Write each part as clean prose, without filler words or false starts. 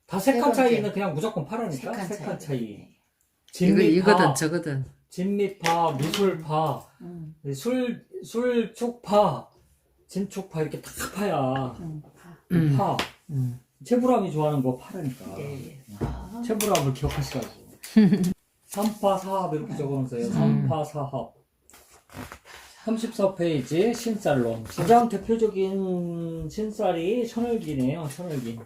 다 세 칸 세 번째. 차이는 그냥 무조건 파라니까. 세 칸 차이. 이거든 저거든. 진미파, 미술파, 술축파, 진축파 이렇게 다 파야. 파. 채불암이 좋아하는 거 파라니까. 네. 채불암을 기억하시라고. 3파 사합 이렇게 적어놓으세요. 3파 사합. 34페이지 신살론. 가장 대표적인 신살이 천을기네요. 천을기.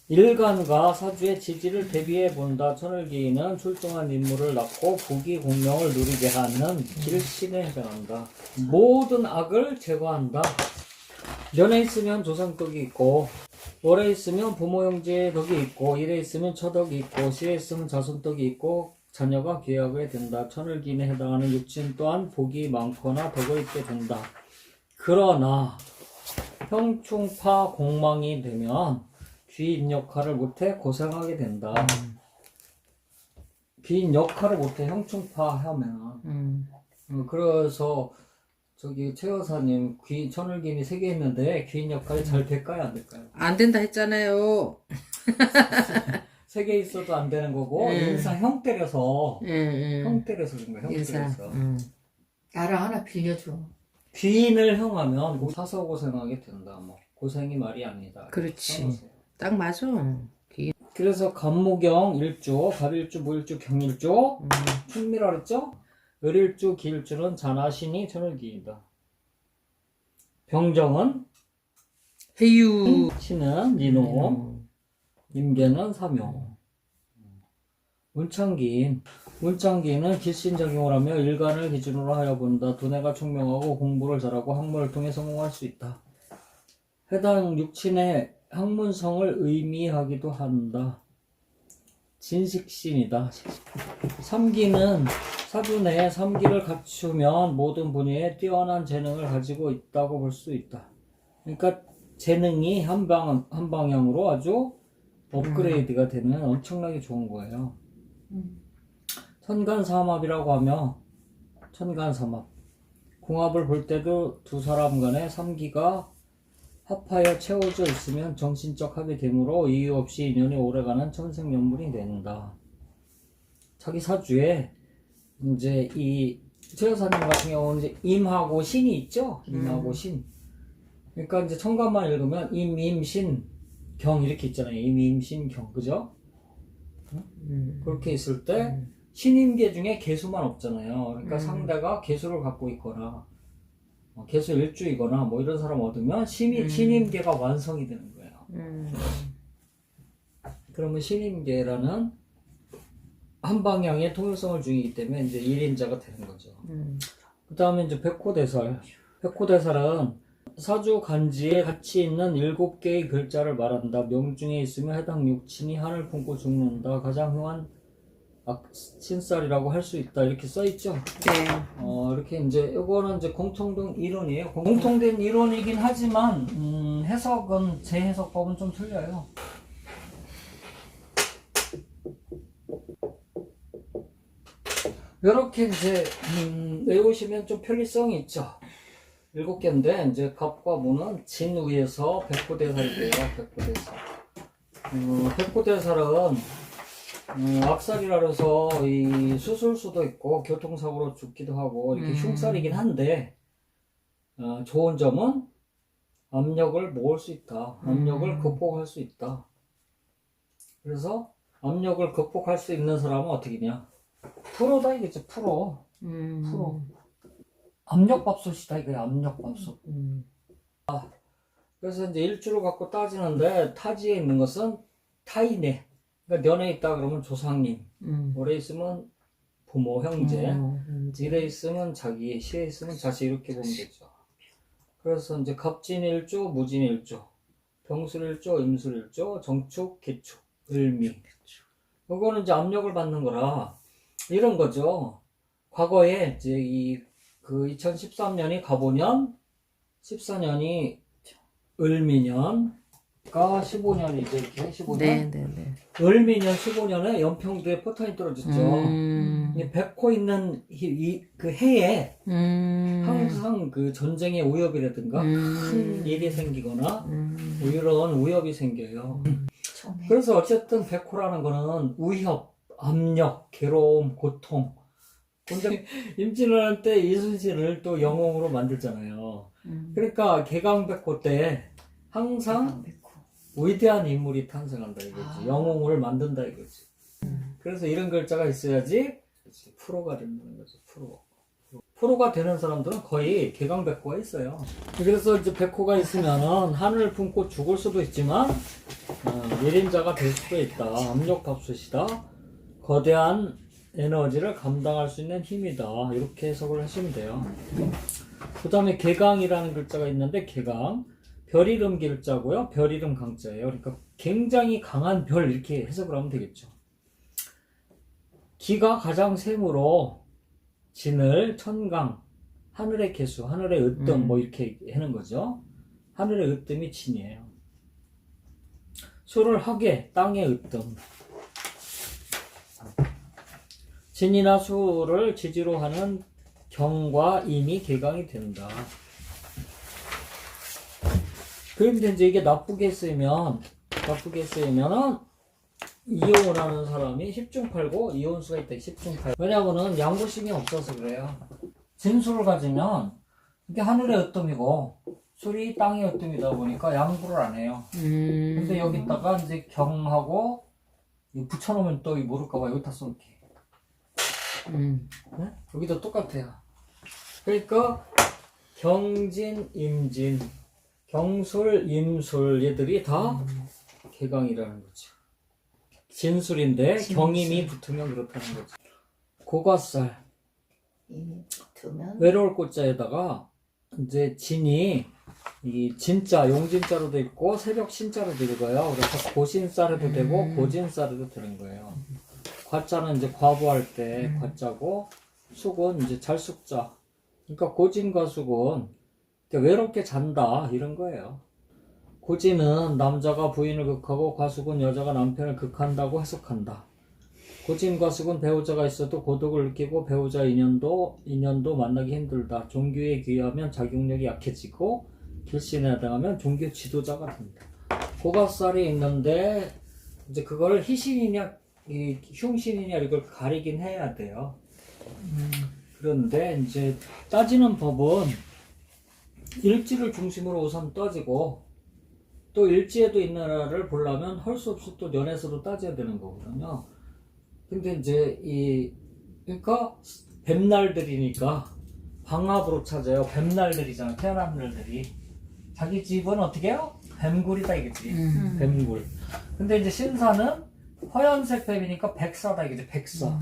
일간과 사주의 지지를 대비해 본다. 천을기는 출중한 인물을 낳고 부귀 공명을 누리게 하는 길신에 해당한다. 모든 악을 제거한다. 년에 있으면 조상덕이 있고, 월에 있으면 부모 형제의 덕이 있고, 일에 있으면 처덕이 있고, 시에 있으면 자손덕이 있고, 자녀가 귀하게 된다. 천을기인에 해당하는 육신 또한 복이 많거나 덕을 있게 된다. 그러나 형충파 공망이 되면 귀인 역할을 못해 고생하게 된다. 귀인 역할을 못해 형충파 하면. 그래서 저기 최 여사님 천을기인이 3개 있는데 귀인 역할이 잘 될까요 안 될까요? 안 된다 했잖아요. 3개 있어도 안 되는 거고 인사 형 때려서 형 때려서 그런 거야. 형 인사. 때려서 나를 하나 빌려줘. 귀인을 형하면 사서 고생하게 된다. 뭐 고생이 말이 아니다. 그렇지. 써놓으세요. 딱 맞아. 그래서 간무경 일주, 갑일주, 무일주, 경일주, 충미라 그랬죠? 을일주, 기일주는 자나신이 천을기이다. 병정은 해유. 신은 니놈, 임계는 삼용. 문창기는 길신작용을 하며 일간을 기준으로 하여 본다. 두뇌가 총명하고 공부를 잘하고 학문을 통해 성공할 수 있다. 해당 육친의 학문성을 의미하기도 한다. 진식신이다. 삼기는 사주 내에 삼기를 갖추면 모든 분야에 뛰어난 재능을 가지고 있다고 볼 수 있다. 그러니까 재능이 한 방향으로 아주 업그레이드가 되는 엄청나게 좋은 거예요. 천간삼합이라고 하며 천간삼합 궁합을 볼 때도 두 사람 간의 삼기가 합하여 채워져 있으면 정신적 합이 되므로 이유 없이 인연이 오래가는 천생연분이 된다. 자기 사주에 이제 이 최 여사님 같은 경우는 이제 임하고 신이 있죠. 임하고 신. 그러니까 이제 천간만 읽으면 임신 경 이렇게 있잖아요. 임신 경 그죠? 그렇게 있을 때 신임계 중에 개수만 없잖아요. 그러니까 상대가 개수를 갖고 있거나 개수 일주이거나 뭐 이런 사람 얻으면 신임계가 완성이 되는 거예요. 그러면 신임계라는 한 방향의 통일성을 중이기 때문에 이제 1인자가 되는 거죠. 그 다음에 이제 백호대살. 백호대살은 사주 간지에 같이 있는 7개의 글자를 말한다. 명중에 있으면 해당 육친이 한을 품고 죽는다. 가장 흥한 신살이라고 할 수 있다. 이렇게 써있죠? 네. 이렇게 이제, 이거는 이제 공통된 이론이에요. 공통된 이론이긴 하지만, 해석은, 제 해석법은 좀 틀려요. 이렇게 이제, 외우시면 좀 편리성이 있죠. 7개인데, 이제 갑과 무는 진 위에서 백호대살이에요. 백호대살. 백호대살은, 악살이라 그래서 이 수술수도 있고 교통사고로 죽기도 하고 이렇게 흉살이긴 한데 좋은 점은 압력을 모을 수 있다. 압력을 극복할 수 있다. 그래서 압력을 극복할 수 있는 사람은 어떻게냐? 프로다 이거죠. 프로. 프로. 압력밥솥이다 이거야. 압력밥솥. 그래서 이제 일주를 갖고 따지는데 타지에 있는 것은 타인의 그러니까 년에 있다 그러면 조상님, 월에 있으면 부모, 형제, 일에 있으면 자기, 시에 있으면 자식 이렇게 보면 되죠. 그래서 이제 갑진일주, 무진일주, 병술일주, 임술일주, 정축, 기축, 을미. 이거는 이제 압력을 받는 거라 이런 거죠. 과거에 이제 그 2013년이 가보년, 14년이 을미년. 가 15년이죠. 이렇게 15년. 네. 을미년 15년에 연평도에 포탄이 떨어졌죠. 백호 있는 그 해에 항상 그 전쟁의 위협이라든가 큰 일이 생기거나 이런 위협이 생겨요. 처음에. 그래서 어쨌든 백호라는 거는 우협, 압력, 괴로움, 고통. 근데 임진을 할 때 이순신을 또 영웅으로 만들잖아요. 그러니까 개강백호 때 항상 백호. 위대한 인물이 탄생한다 이거지. 아. 영웅을 만든다 이거지. 그래서 이런 글자가 있어야지 프로가 된다는 거지. 프로가 되는 사람들은 거의 개강백호가 있어요. 그래서 이제 백호가 있으면은 하늘을 품고 죽을 수도 있지만 예림자가 될 수도 있다. 압력밥솥이다. 거대한 에너지를 감당할 수 있는 힘이다. 이렇게 해석을 하시면 돼요. 그 다음에 개강이라는 글자가 있는데 개강 별 이름 길자고요. 별 이름 강자예요. 그러니까 굉장히 강한 별 이렇게 해석을 하면 되겠죠. 기가 가장 셈으로 진을 천강 하늘의 개수 하늘의 으뜸 뭐 이렇게 하는 거죠. 하늘의 으뜸이 진이에요. 수를 하게 땅의 으뜸 진이나 수를 지지로 하는 경과 임이 개강이 된다. 그런데 이제 이게 나쁘게 쓰이면은 이혼을 하는 사람이 10중 8고 이혼수가 있다. 10중 8. 왜냐하면은 양보심이 없어서 그래요. 진수를 가지면 이게 하늘의 으뜸이고 술이 땅의 으뜸이다 보니까 양보를 안 해요. 근데 여기다가 이제 경하고 붙여놓으면 또 모를까봐 여기다 쏠게. 네? 여기도 똑같아요. 그러니까 경진, 임진, 경술, 임술 얘들이 다 개강이라는 거죠. 진술인데 진술. 경임이 붙으면 그렇다는 거죠. 고가살 이 붙으면 외로울 꽃자에다가 이제 진이 이 진자 용진자로도 있고 새벽 신자로도 읽어요. 그래서 고신살에도 되고 고진살에도 되는 거예요. 과자는 이제 과부할 때 과자고 숙은 이제 잘숙자. 그러니까 고진과 숙은 외롭게 잔다 이런 거예요. 고진은 남자가 부인을 극하고 과숙은 여자가 남편을 극한다고 해석한다. 고진 과숙은 배우자가 있어도 고독을 느끼고 배우자 인연도 만나기 힘들다. 종교에 귀하면 자격력이 약해지고 길신에 당하면 종교 지도자가 된다. 고가살이 있는데 이제 그걸 희신이냐 흉신이냐 이걸 가리긴 해야 돼요. 그런데 이제 따지는 법은 일지를 중심으로 우선 따지고 또 일지에도 있는 나라를 보려면 할 수 없이 또 연에서도 따져야 되는 거거든요. 근데 이제 그러니까 뱀날들이니까 방합으로 찾아요. 뱀날들이잖아. 태어난 날들이 자기 집은 어떻게 해요? 뱀굴이다 이거지. 뱀굴. 근데 이제 신사는 허연색 뱀이니까 백사다 이거지. 백사.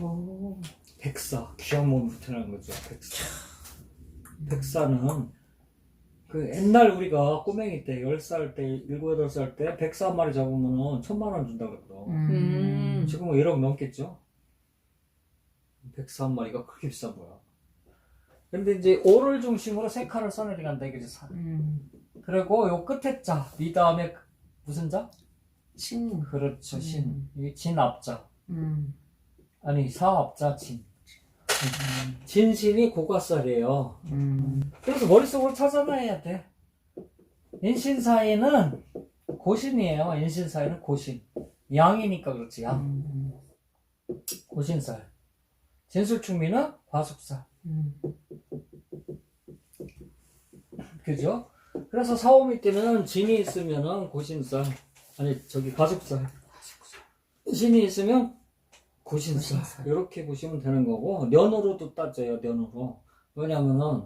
오. 백사. 귀한 몸이 붙어나는 거죠. 백사. 백사는 그 옛날 우리가 꼬맹이 때 10살 때 7, 8살 때 백사 한 마리 잡으면 1000만 원 준다 그랬거든. 지금은 1억 넘겠죠. 백사 한 마리가 그렇게 비싼 거야. 근데 이제 오를 중심으로 세 칸을 써내려간다 이거지. 그리고 요 끝에 자, 이 다음에 무슨 자? 신. 그렇죠. 신. 이게 진압자. 아니 사압자 진. 진신이 고가살이에요. 그래서 머릿속으로 찾아놔야 돼. 인신사이는 고신이에요. 인신사이는 고신. 양이니까 그렇지. 양. 고신살. 진술충미는 과숙살. 그죠? 그래서 사오미 때는 진이 있으면은 고신살. 아니 저기 과숙살. 신이 있으면 고신살. 이렇게 보시면 되는 거고 년으로도 따져요. 년으로. 왜냐면은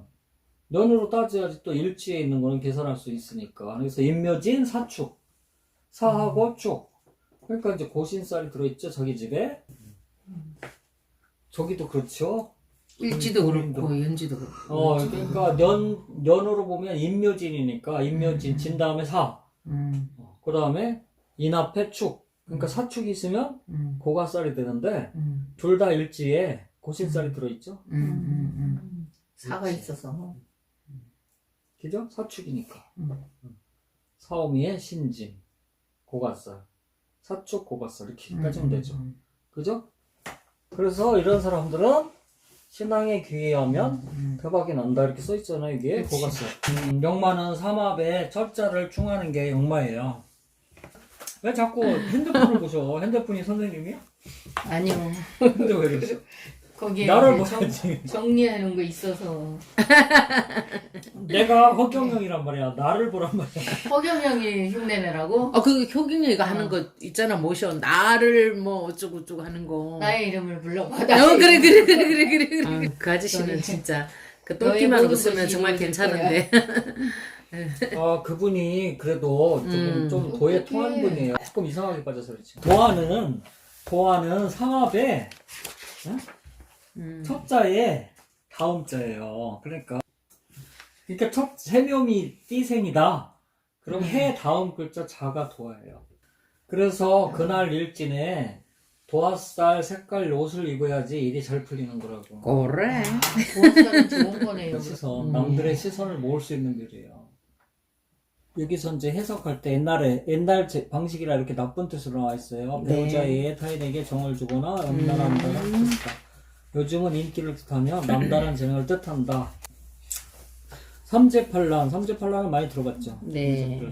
년으로 따져야지 또 일지에 있는 거는 계산할 수 있으니까. 그래서 임묘진 사축 사하고 축. 그러니까 이제 고신살이 들어있죠. 자기 집에. 저기도 그렇죠. 일지도 그렇고 연지도 그렇고. 그러니까 년으로 보면 임묘진이니까 임묘진 진 다음에 사. 그 다음에 인 앞에 축. 그러니까 사축이 있으면 고가살이 되는데 둘 다 일지에 고신살이 들어있죠. 사가 있어서. 그죠? 사축이니까. 사오미의 신진, 고가살, 사축, 고가살 이렇게 따지면 되죠. 그죠? 그래서 이런 사람들은 신앙에 귀의하면 대박이 난다 이렇게 써있잖아요. 이게 고가살. 역마는 삼합에 철자를 충하는 게 역마예요. 왜 자꾸 핸드폰을 보셔? 핸드폰이 선생님이야? 아니요. 근데 왜 이러지? 거기에 나를 이제 보야지. 정리하는 거 있어서. 내가 허경영이란 말이야. 나를 보란 말이야. 허경영이 흉내내라고? 그 효경이가 하는 거 있잖아. 모셔 나를 뭐 어쩌고 저쩌고 하는 거. 나의 이름을 불러봐. 그래. 그 아저씨는 너의- 진짜 그 너의 똘끼만 모든 웃으면 것이 정말 이루어질 괜찮은데. 그분이 그래도 좀 도에 어떡해. 통한 분이에요. 조금 이상하게 빠져서 그렇지. 도화는 상합에 첫자에 다음자예요. 그러니까 첫 해묘미 띠생이다. 그럼 해 다음 글자 자가 도화예요. 그래서 그날 일진에 도화살 색깔 옷을 입어야지 일이 잘 풀리는 거라고. 그래. 도화살은 좋은 거네요. 시선, 남들의 시선을 모을 수 있는 글이에요. 여기서 이제 해석할 때 옛날 방식이라 이렇게 나쁜 뜻으로 나와 있어요. 네. 배우자의 타인에게 정을 주거나 음란한다는 뜻이다. 요즘은 인기를 뜻하며 남다른 재능을 뜻한다. 삼재팔란은 많이 들어봤죠. 네.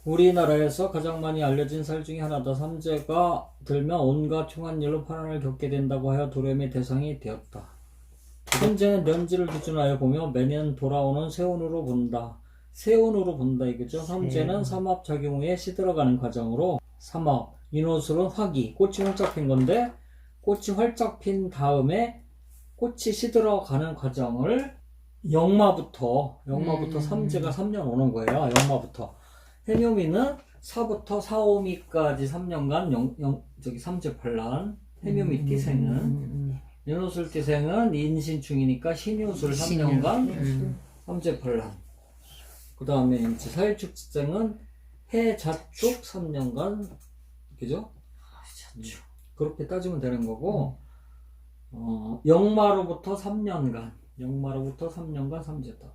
우리나라에서 가장 많이 알려진 살 중에 하나다. 삼재가 들면 온갖 흉한 일로 파란을 겪게 된다고 하여 도рем의 대상이 되었다. 현재는 년지를 기준하여 보며 매년 돌아오는 세운으로 본다. 세운으로 본다 이거죠. 삼재는 삼합작용 후에 시들어가는 과정으로 삼합, 인호술은 화기, 꽃이 활짝 핀 건데 꽃이 활짝 핀 다음에 꽃이 시들어가는 과정을 영마부터 삼재가 3년 오는 거예요. 영마부터. 해묘미는 사부터 사오미까지 3년간 삼재팔란. 해묘미 띠생은 인호술 띠생은 인신충이니까 신유술 3년간 삼재팔란. 그 다음에 이제 사일축 띠생은 해자축 3년간 그죠? 그렇게 따지면 되는 거고 영마로부터 3년간 삼재다.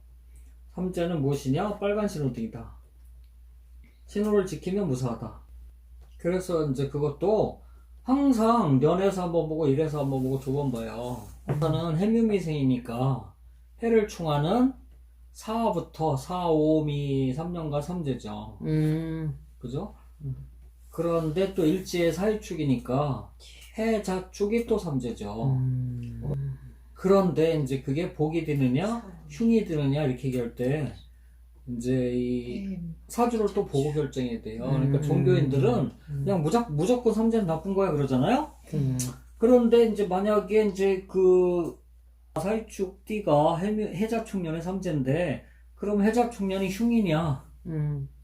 삼재는 무엇이냐? 빨간 신호등이다. 신호를 지키면 무사하다. 그래서 이제 그것도 항상 년에서 한번 보고 일에서 한번 보고 두 번 봐요. 우선은 해묘미생이니까 해를 충하는 사부터 사오미 3년간 삼재죠. 그죠? 그런데 또 일지의 사일축이니까 해자축이 또 삼재죠. 그런데 이제 그게 복이 드느냐 흉이 드느냐 이렇게 얘기할 때 이제 이 사주를 또 보고 결정해야 돼요. 그러니까 종교인들은 그냥 무조건 삼재는 나쁜 거야 그러잖아요. 그런데 이제 만약에 이제 그 사일축 띠가 해자축년의 삼재인데 그럼 해자축년이 흉이냐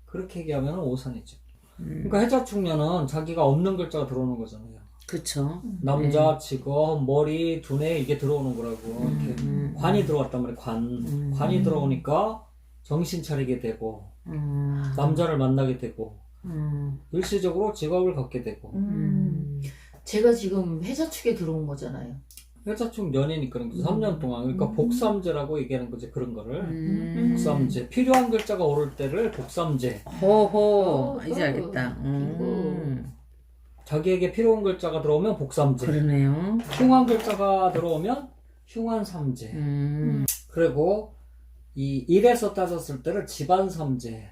그렇게 얘기하면 오산이죠. 그러니까 해자축년은 자기가 없는 글자가 들어오는 거잖아요. 그쵸. 남자, 직업, 머리, 두뇌 이게 들어오는 거라고. 이렇게 관이 들어왔단 말이에요. 관이 들어오니까 정신 차리게 되고 남자를 만나게 되고 일시적으로 직업을 갖게 되고. 제가 지금 해자축에 들어온 거잖아요. 해자축 년이니까 3년 동안 그러니까 복삼재라고 얘기하는 거지. 그런 거를 복삼재 필요한 글자가 오를 때를 복삼재. 호호. 이제 알겠다. 자기에게 필요한 글자가 들어오면 복삼재. 그러네요. 흉한 글자가 들어오면 흉한 삼재. 그리고 이 일에서 따졌을 때는 집안 삼재,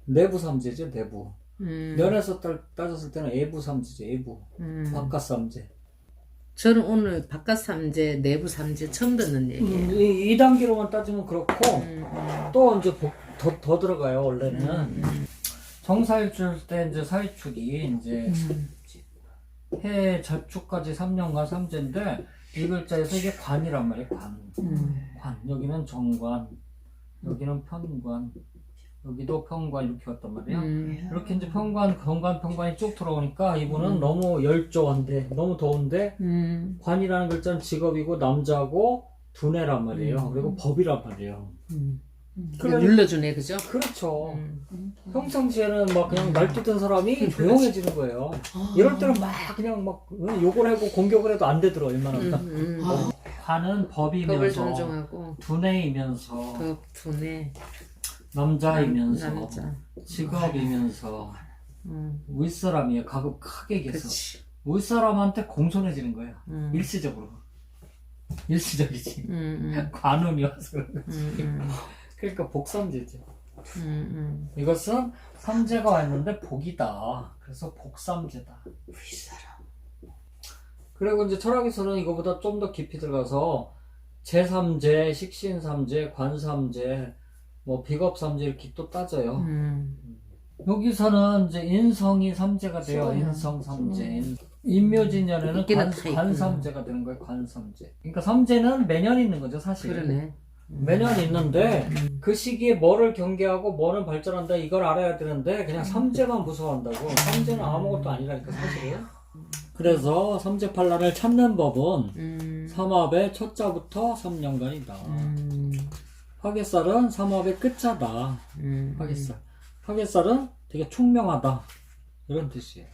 내부 삼재죠. 내부. 면에서 따졌을 때는 외부 삼재죠. 외부. 바깥 삼재. 저는 오늘 바깥 삼재, 내부 삼재 처음 듣는 얘기예요. 이 단계로만 따지면 그렇고 또 이제 더 들어가요. 원래는 정사일출 때 이제 사일축이 이제 해 자축까지 3년간 삼재인데 이 글자에서 이게 관이란 말이에요. 관. 여기는 정관, 여기는 편관, 여기도 편관 이렇게 왔단 말이에요. 이렇게 이제 편관, 건관, 편관이 쭉 들어오니까 이분은 너무 열조한데, 너무 더운데 관이라는 글자는 직업이고 남자고 두뇌란 말이에요. 그리고 법이란 말이에요. 눌러주네, 그죠? 그렇죠. 평상시에는 막 그냥 날뛰던 사람이 조용해지는 거예요. 이럴 때는 막 그냥 막 욕을 하고 공격을 해도 안 되더라, 웬만하면. 관은 법을 법이면서 존중하고 두뇌이면서 법, 두뇌, 남자이면서 남자. 직업이면서 윗사람이에요. 가급하게 얘기해서 그치. 윗사람한테 공손해지는 거예요. 일시적으로. 일시적이지. 관운이 와서 그런 거지. 그러니까 복삼재죠. 이것은 삼재가 왔는데 복이다. 그래서 복삼재다. 윗사람. 그리고 이제 철학에서는 이거보다 좀 더 깊이 들어가서 제삼재, 식신삼재, 관삼재, 뭐 비겁삼재 이렇게 또 따져요. 여기서는 이제 인성이 삼재가 돼요. 수고해요. 인성삼재. 인묘진년에는 있기는 다 있구나. 관삼재가 되는 거예요. 관삼재. 그러니까 삼재는 매년 있는 거죠, 사실. 그러네. 매년 있는데 그 시기에 뭐를 경계하고 뭐는 발전한다 이걸 알아야 되는데 그냥 삼재만 무서워한다고. 삼재는 아무것도 아니라니까 사실은. 그래서 삼재팔란을 찾는 법은 삼합의 첫 자부터 3년간이다. 화개살은 삼합의 끝자다. 화개살. 화개살은 되게 총명하다. 이런 뜻이에요.